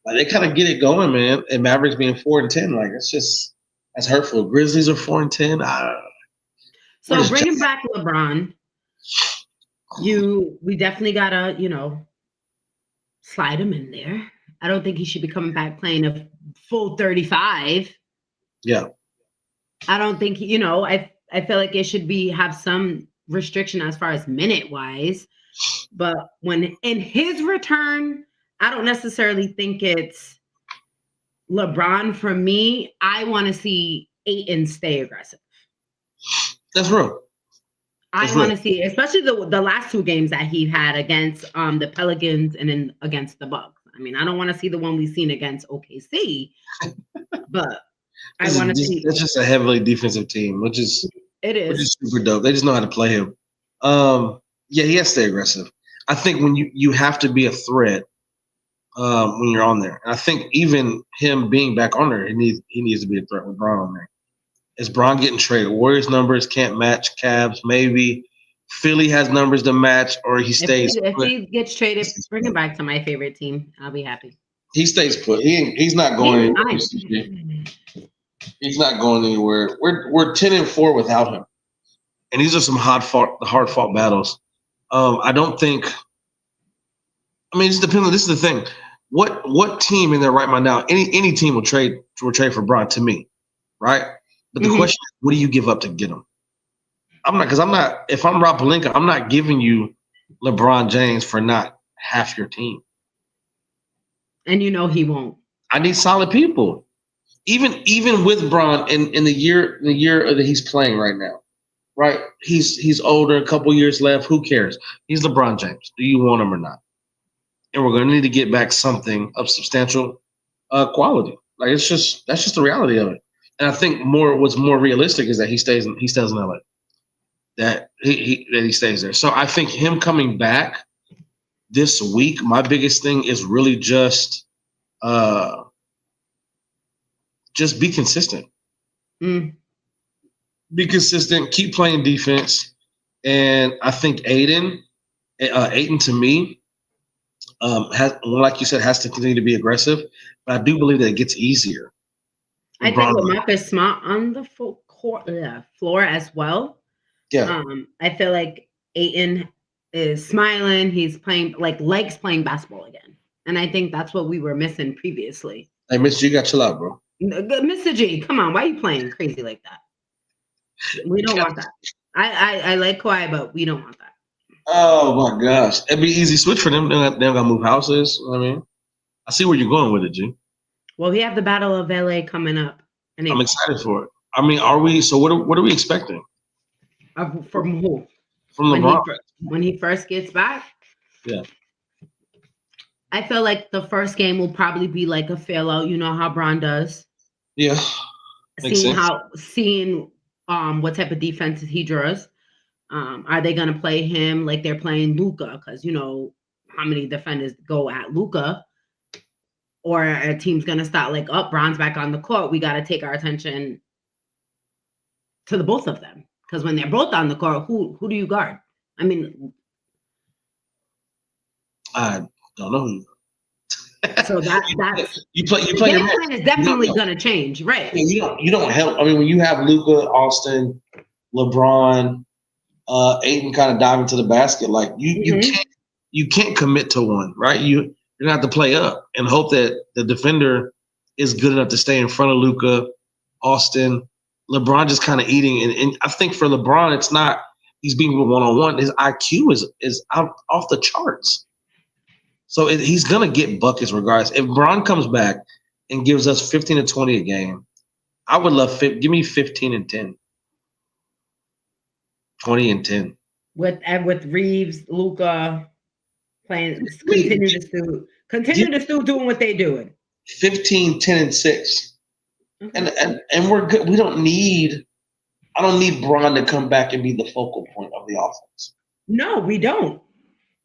Like, they kind of get it going, man. And Mavericks being 4-10, like, that's hurtful. Grizzlies are 4-10. So bringing back LeBron, we definitely gotta, slide him in there. I don't think he should be coming back playing a full 35. Yeah. I don't think I feel like it should have some restriction as far as minute wise. But when in his return, I don't necessarily think it's LeBron. For me, I want to see Ayton stay aggressive. That's real. I want to see, especially the last 2 games that he had against the Pelicans and then against the Bucks. I I mean, I don't want to see the one we've seen against OKC, but I want to see. It's just a heavily defensive team, which is super dope. They just know how to play him. Yeah, he has to stay aggressive. I think when you have to be a threat when you're on there. And I think even him being back on there, he needs to be a threat with Bron on there. Is Bron getting traded? Warriors numbers can't match Cavs. Maybe Philly has numbers to match, or he stays. If he gets traded, bring him back to my favorite team. I'll be happy. He stays put. He's not going anywhere. He's not going anywhere. We're 10-4 without him, and these are some hard fought battles. I don't think. I mean, it just depends. This is the thing. What team in their right mind now? Any team will trade for Bron to me, right? But the question is, what do you give up to get him? I'm not. If I'm Rob Pelinka, I'm not giving you LeBron James for not half your team. And you know he won't. I need solid people. Even with Bron in the year that he's playing right now, right? He's older, a couple years left. Who cares? He's LeBron James. Do you want him or not? And we're going to need to get back something of substantial quality. Like that's just the reality of it. And I think what's more realistic is that he stays in LA. That he stays there. So I think him coming back this week, my biggest thing is really just be consistent. Be consistent, keep playing defense. And I think Ayton to me, like you said, has to continue to be aggressive. But I do believe that it gets easier. I think with Marcus Smart on the floor as well. Yeah. I feel like Ayton is smiling. He's playing likes playing basketball again. And I think that's what we were missing previously. Hey, Mr. G, you got to chill out, bro. Mr. G, come on. Why are you playing crazy like that? We don't want that. I like Kawhi, but we don't want that. Oh, my gosh. It'd be easy switch for them. They don't got to move houses. I mean, I see where you're going with it, G. Well, we have the Battle of LA coming up. I'm excited for it. I mean, are we? So what are we expecting? From who? From LeBron. When he first gets back? Yeah. I feel like the first game will probably be like a fail-out. You know how Bron does. Yeah. Seeing what type of defenses he draws. Are they going to play him like they're playing Luka? Because you know how many defenders go at Luka. Or a team's going to start like, Bron's back on the court. We got to take our attention to the both of them. Because when they're both on the court, who do you guard? I mean, I don't know. So that's you play. The game plan is definitely going to change, right? You don't help. I mean, when you have Luka, Austin, LeBron, Ayton kind of dive into the basket, like you can't commit to one, right? You're gonna have to play up and hope that the defender is good enough to stay in front of Luka, Austin. LeBron just kind of eating, and I think for LeBron, it's not he's being one-on-one. His IQ is out off the charts. So he's going to get buckets regardless. If Bron comes back and gives us 15 to 20 a game, I would love give me 15 and 10. 20 and 10. With Reeves, Luka playing, continue to still doing what they're doing. 15, 10, and 6. Okay. And we're good. I don't need Bron to come back and be the focal point of the offense. No, we don't.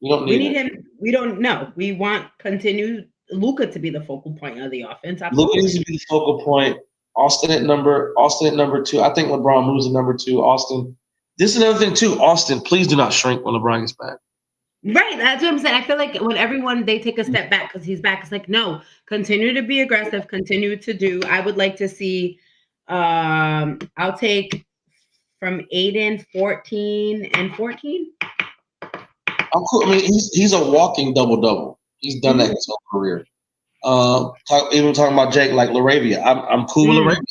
We don't need him. We don't know. We want continue Luka to be the focal point of the offense. Luka needs to be the focal point. Austin at number 2. I think LeBron moves to number 2. Austin. This is another thing too. Austin, please do not shrink when LeBron gets back. Right. That's what I'm saying. I feel like when everyone, they take a step back because he's back. It's like, no, continue to be aggressive. Continue to do. I would like to see, I'll take from Ayton 14 and 14. I'm cool. I mean, he's a walking double-double. He's done that his whole career. Even talking about Jake, like LaRavia. I'm cool with LaRavia.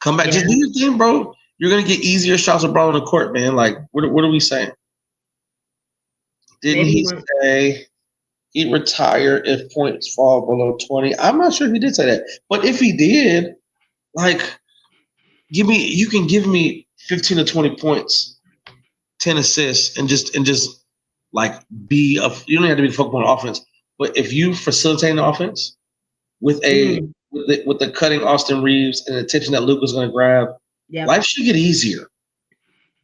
Come back. Just do your thing, bro. You're going to get easier shots of ball in the court, man. Like, what are we saying? Didn't he say he'd retire if points fall below 20? I'm not sure if he did say that. But if he did, like, you can give me 15 to 20 points, 10 assists, and just like you don't have to be the focal point on offense. But if you facilitate an offense with with the cutting Austin Reeves and the attention that Luka's going to grab, life should get easier.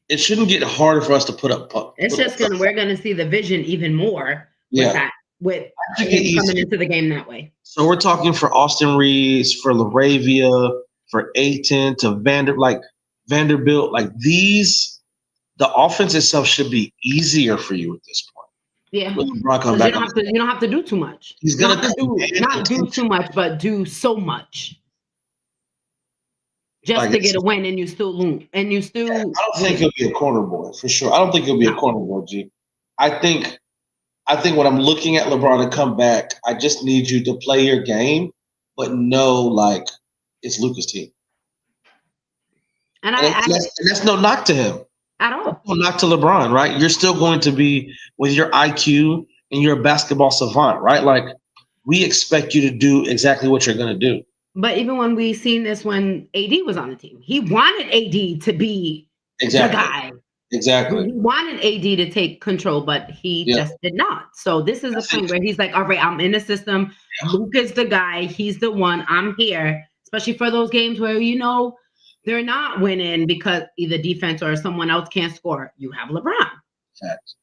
It shouldn't get harder for us to put up. We're gonna see the vision even more with that, with him coming into the game that way. So we're talking for Austin Reeves, for LaRavia, for Ayton, to Vanderbilt, like these, the offense itself should be easier for you at this point. Yeah, you don't have to do too much. He's gonna not do too much, but do so much. Just to get a win, and you still lose. I don't think he'll be a corner boy for sure. I don't think he'll be a corner boy, G. I think when I'm looking at LeBron to come back, I just need you to play your game, but know like it's Luka's team. And that's no knock to him at all. No knock to LeBron, right? You're still going to be with your IQ and you're a basketball savant, right? Like we expect you to do exactly what you're going to do. But even when we seen this when AD was on the team, he wanted AD to be the guy. Exactly. He wanted AD to take control, but he just did not. So this is the point where he's like, all right, I'm in the system. Luke is the guy. He's the one. I'm here. Especially for those games where, they're not winning because either defense or someone else can't score. You have LeBron. Facts.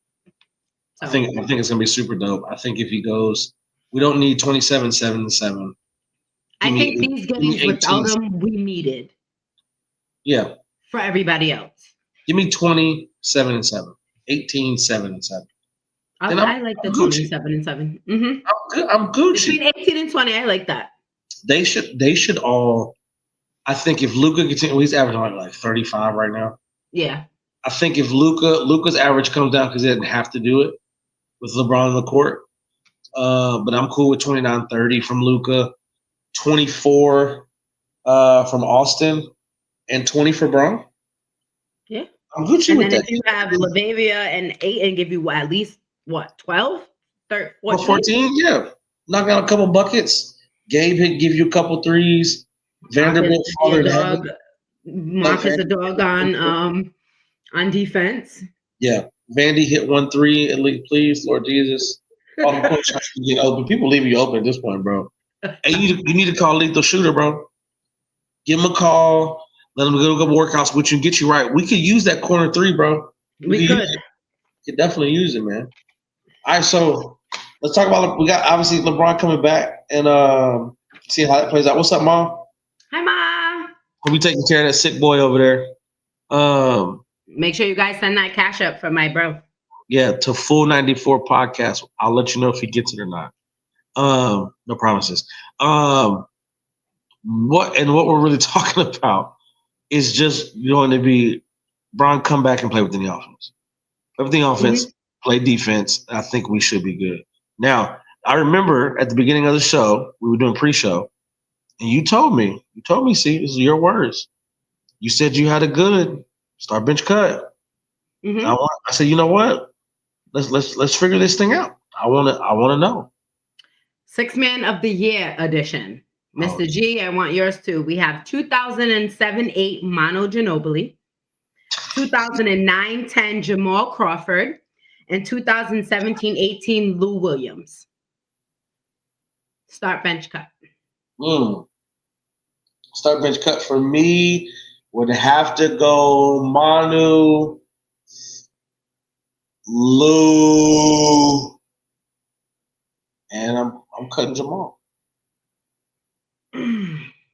So. I think it's going to be super dope. I think if he goes, we don't need 27, 7-7. I think these games without him, we needed. Yeah. For everybody else. Give me 27-7, 18-7-7. I like the 27-7. Mm-hmm. I'm Gucci. Between 18 and 20, I like that. They should all. I think if Luka continues, he's averaging like 35 right now. Yeah. I think if Luka's average comes down because he doesn't have to do it with LeBron on the court. But I'm cool with 29-30 from Luka. 24 from Austin, and 20 for Brown. Yeah, I'm Gucci with that. If you have LaVavia and 8 and give you at least 12, 13, 14, yeah. Knock out a couple buckets. Gabe would give you a couple threes. Vanderbilt Mark is a dog on defense. Yeah, Vandy hit 1 3 at least, please, Lord Jesus. All the point shots get open. People leave you open at this point, bro. Hey, you need to call Lethal Shooter, bro. Give him a call. Let him go workouts with you and get you right. We could use that corner 3, bro. We could definitely use it, man. All right, so let's talk about. We got obviously LeBron coming back and see how that plays out. What's up, Mom? Hi, Mom. We'll be taking care of that sick boy over there. Make sure you guys send that cash up for my bro. Yeah, to Full 94 podcast. I'll let you know if he gets it or not. No promises. What we're really talking about is just going to be Bron come back and play within the offense. Everything offense, play defense. I think we should be good. Now, I remember at the beginning of the show, we were doing pre-show, and you told me, see, this is your words. You said you had a good start bench cut. Mm-hmm. I said, you know what? Let's figure this thing out. I want to know. 6-Man of the Year edition. Mr. G, I want yours too. We have 2007-8 Manu Ginobili, 2009-10 Jamal Crawford, and 2017-18 Lou Williams. Start bench cut. Start bench cut for me would have to go Manu, Lou, and I'm cutting Jamal.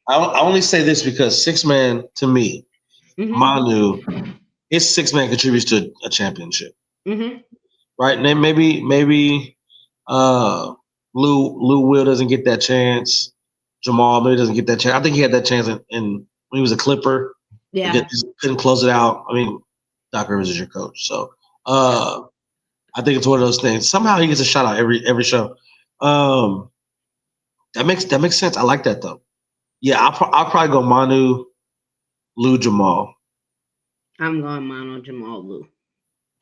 I only say this because 6-man to me, Manu, his 6-man contributes to a championship, right? And then maybe Lou Will doesn't get that chance. Jamal maybe doesn't get that chance. I think he had that chance in when he was a Clipper. Yeah, he couldn't close it out. I mean, Doc Rivers is your coach, so I think it's one of those things. Somehow he gets a shout out every show. That makes sense. I like that though. Yeah, I'll probably go Manu, Lou, Jamal. I'm going Manu, Jamal, Lou.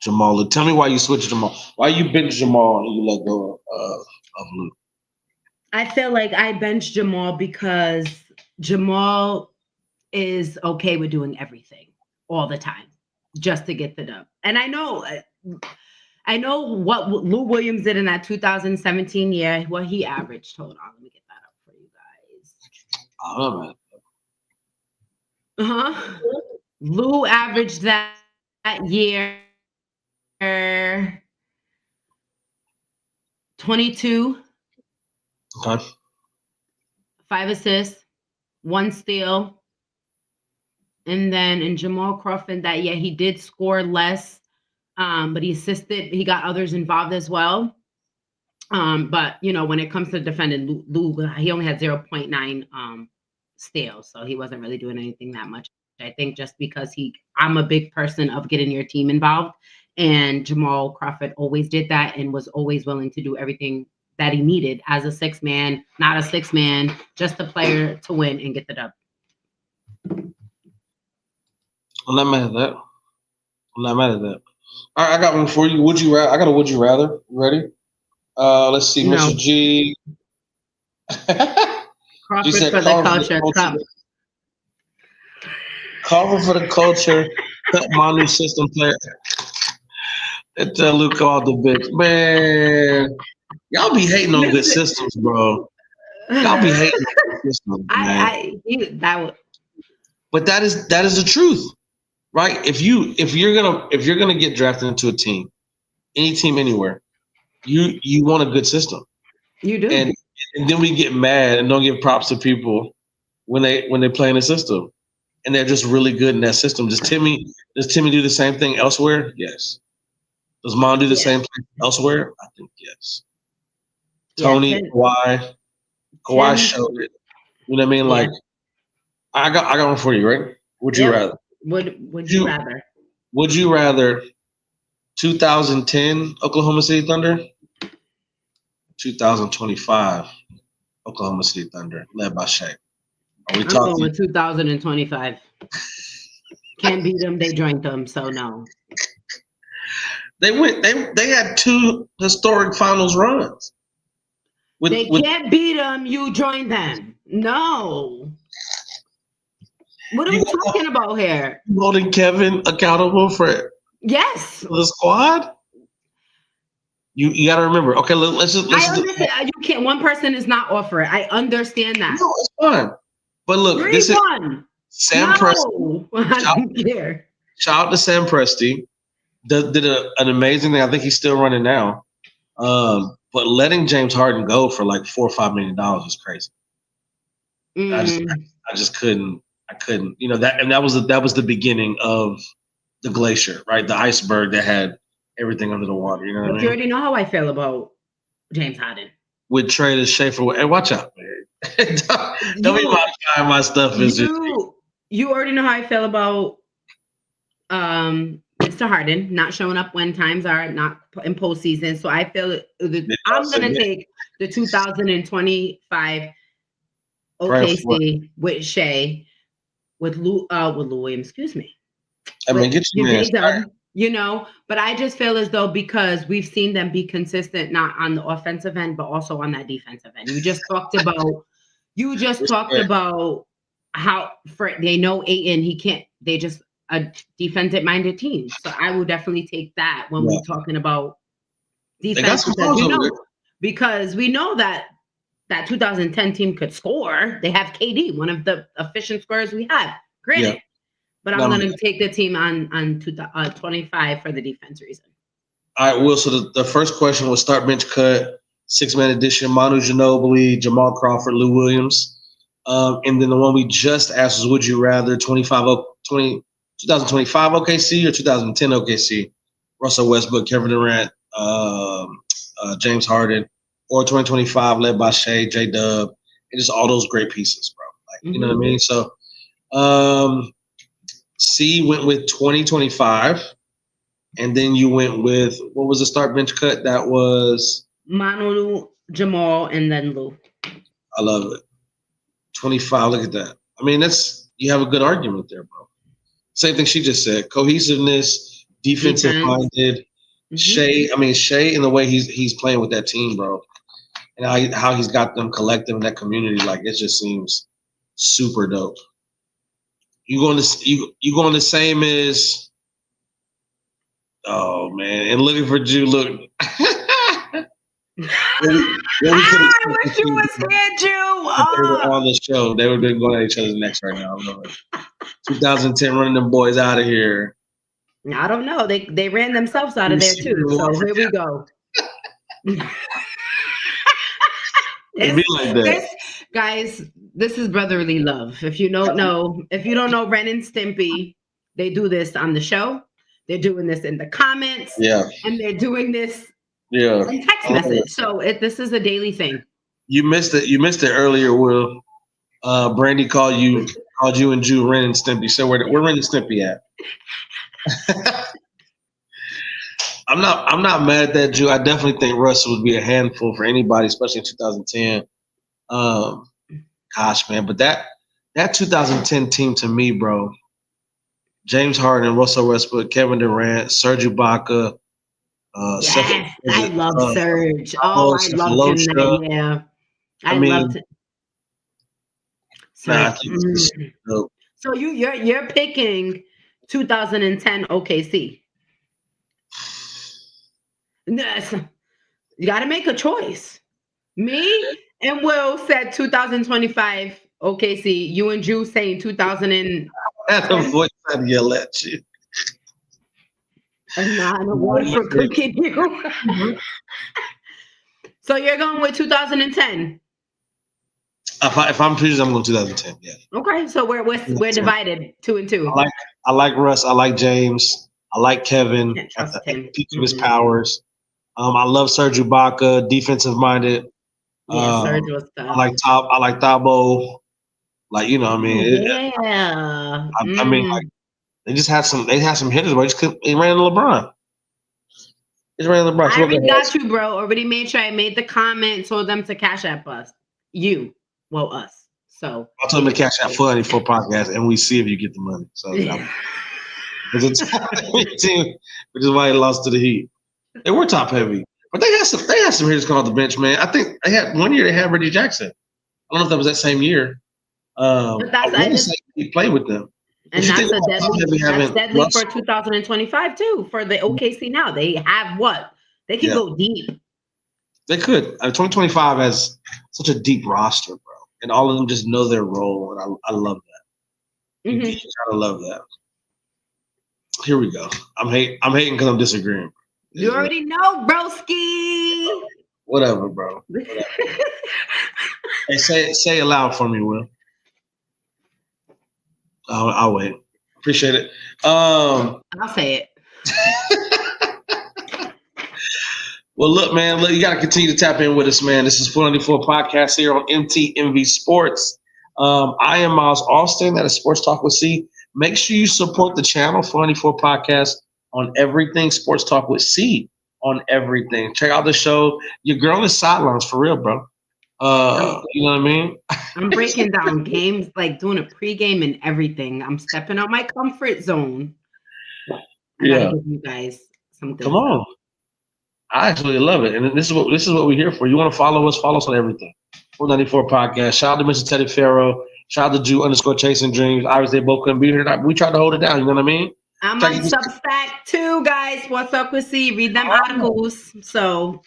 Jamal, Lou. Tell me why you switched Jamal. Why you bench Jamal and you let go of Lou? I feel like I benched Jamal because Jamal is okay with doing everything all the time just to get the dub. And I know I know what Lou Williams did in that 2017 year. What he averaged. Hold on, let me get that up for you guys. Lou averaged that year 22, Okay. 5 assists, 1 steal. And then in Jamal Crawford that year, he did score less, but he assisted. He got others involved as well. But when it comes to defending, Lou he only had 0.9 steals, so he wasn't really doing anything that much. I think just because I'm a big person of getting your team involved, and Jamal Crawford always did that and was always willing to do everything that he needed as a 6-man, not a 6-man, just a player to win and get the dub. I'm not mad at that. All right, I got one for you. I got a would you rather. You ready? Let's see, No. Mr. G. Crawford for the culture. Crawford for the culture. Cut Manu system player. And tell Luke all the bitch. Man, y'all be hating on good systems, bro. Y'all be hating on good systems, man. But that is the truth, right? If you're gonna get drafted into a team, any team anywhere, you want a good system. You do. And then we get mad and don't give props to people when they play in a system, and they're just really good in that system. Does Timmy do the same thing elsewhere? Yes. Does Mon do the same thing elsewhere? I think yes. Tony, Kawhi showed it. You know what I mean? Like, I got one for you, right? Would you rather? Would you rather? Would you rather 2010 Oklahoma City Thunder, 2025 Oklahoma City Thunder, led by Shea? Are we talking? I'm going with 2025. Can't beat them. They joined them, so no. They had 2 historic finals runs. They can't beat them. You join them. No. What are we talking about here? Holding Kevin accountable for the squad. You got to remember. Okay, let's just. I understand. You can't. One person is not offer it. I understand that. No, it's fine. But look, this is Sam Presti. I don't care. Shout out to Sam Presti. Did an amazing thing. I think he's still running now. But letting James Harden go for like $4 or $5 million is crazy. I just couldn't. I couldn't. That was the beginning of the glacier, right? The iceberg that had everything under the water. You know what I mean? You already know how I feel about James Harden. With Trey to Schaefer. Hey, watch out, man. don't be buying my stuff. You already know how I feel about Mr. Harden not showing up when times are not in postseason. So I feel I'm going to take the 2025 OKC with Shea, with Lou Williams. Excuse me. I mean, get your man. But I just feel as though because we've seen them be consistent, not on the offensive end, but also on that defensive end. You just talked about how they know Ayton, he can't. They just a defensive-minded team. So I will definitely take that when we're talking about defense. Because we know that 2010 team could score. They have KD, one of the efficient scorers we have. Granted. Yeah. But I'm going to take the team on 25 for the defense reason. All right, Will. So the first question was start bench cut, 6-man addition, Manu Ginobili, Jamal Crawford, Lou Williams. And then the one we just asked was, would you rather 2025 OKC or 2010 OKC? Russell Westbrook, Kevin Durant, James Harden, or 2025 led by Shea, J-Dub, and just all those great pieces, bro. Like, you know what I mean? So C went with 2025, and then you went with, what was the start bench cut? That was Manu, Jamal, and then Lou. I love it. 25, look at that. I mean, you have a good argument there, bro. Same thing she just said. Cohesiveness, defensive-minded. Shea in the way he's playing with that team, bro. And how he's got them collective in that community, like, it just seems super dope. You going the same as Oh man, and looking for Jew. Look. I wish you was here, Jew. They were on the show. They would have been going at each other's necks right now. 2010 running them boys out of here. I don't know. They ran themselves out of there too. So here we go. It'd be like that. Guys, this is brotherly love. If you don't know Ren and Stimpy, they do this on the show. They're doing this in the comments. Yeah. And they're doing this in text message. So this is a daily thing. You missed it. You missed it earlier, Will. Brandy called you and Jew Ren and Stimpy. So where Ren and Stimpy at? I'm not mad at that, Jew. I definitely think Russ would be a handful for anybody, especially in 2010. Gosh, man, but that 2010 team to me, bro. James Harden, Russell Westbrook, Kevin Durant, Serge Ibaka. Yes, I love Serge. Oh, I loved him. Yeah, I loved it. So you're picking 2010 OKC. Yes, you got to make a choice. Me and Will said 2025 OKC. You and Drew saying 2000 and. That's a voice trying to yell at you. I'm not an award for cooking you. So you're going with 2010. If I'm choosing, I'm going 2010. Yeah. Okay, so we're divided 2 and 2. I like Russ. I like James. I like Kevin at the peak of his powers. I love Serge Ibaka, defensive minded. Yeah, Serge was tough. I like Thabo. Like, you know, I mean, yeah. I mean, like, they had some hitters, but they ran LeBron. I already got you, bro. Already made sure I made the comment, told them to cash app us. Us. So I told them to cash app Funny for podcast, and we see if you get the money. So which is why he lost to the Heat. They were top heavy, but they had some hitters come off the bench, man. I think they had 1 year they had Reggie Jackson. I don't know if that was that same year. He played with them. And that's deadly for 2025 too. For the OKC now, they have what? They can go deep. They could. 2025 has such a deep roster, bro, and all of them just know their role, and I love that. You gotta love that. Here we go. I'm hating because I'm disagreeing. You already know, broski. Whatever, bro. Whatever. Hey, say it loud for me, Will. I'll wait. Appreciate it. I'll say it. Well, look, man. You got to continue to tap in with us, man. This is 494 Podcast here on MTMV Sports. I am Miles Austin. That is Sports Talk with C. Make sure you support the channel, 494 Podcast, on everything Sports Talk with C on everything. Check out the show. Your girl is sidelines for real, bro. You know what I mean? I'm breaking down games, like doing a pregame and everything. I'm stepping out my comfort zone. I gotta give you guys some good Come on. I actually love it. And this is what we're here for. You want to follow us on everything. 494 Podcast. Shout out to Mr. Teddy Farrow. Shout out to Jew _Chasing Dreams. Obviously, they both couldn't be here. We tried to hold it down, you know what I mean? I'm on Substack too, guys. What's up with C? Read them articles. So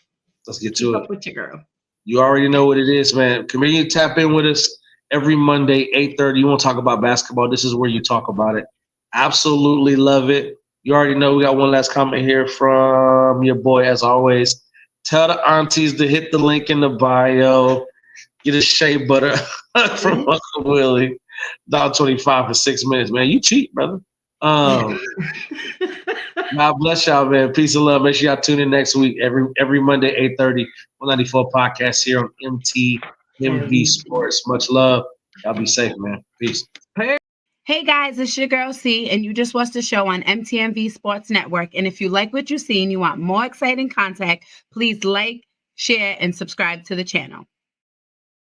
let's get to it. Up with your girl. You already know what it is, man. Comedian, tap in with us every Monday, 8:30. You want to talk about basketball? This is where you talk about it. Absolutely love it. You already know we got one last comment here from your boy, as always. Tell the aunties to hit the link in the bio. Get a shea butter from Uncle Willie. $1.25 for 6 minutes, man. You cheap, brother. God bless y'all, man. Peace and love. Make sure y'all tune in next week, every Monday, 8:30, 194 Podcast here on MTMV Sports. Much love. Y'all be safe, man. Peace. Hey guys, it's your girl C, and you just watched the show on MTMV Sports Network. And if you like what you see and you want more exciting content, please like, share, and subscribe to the channel.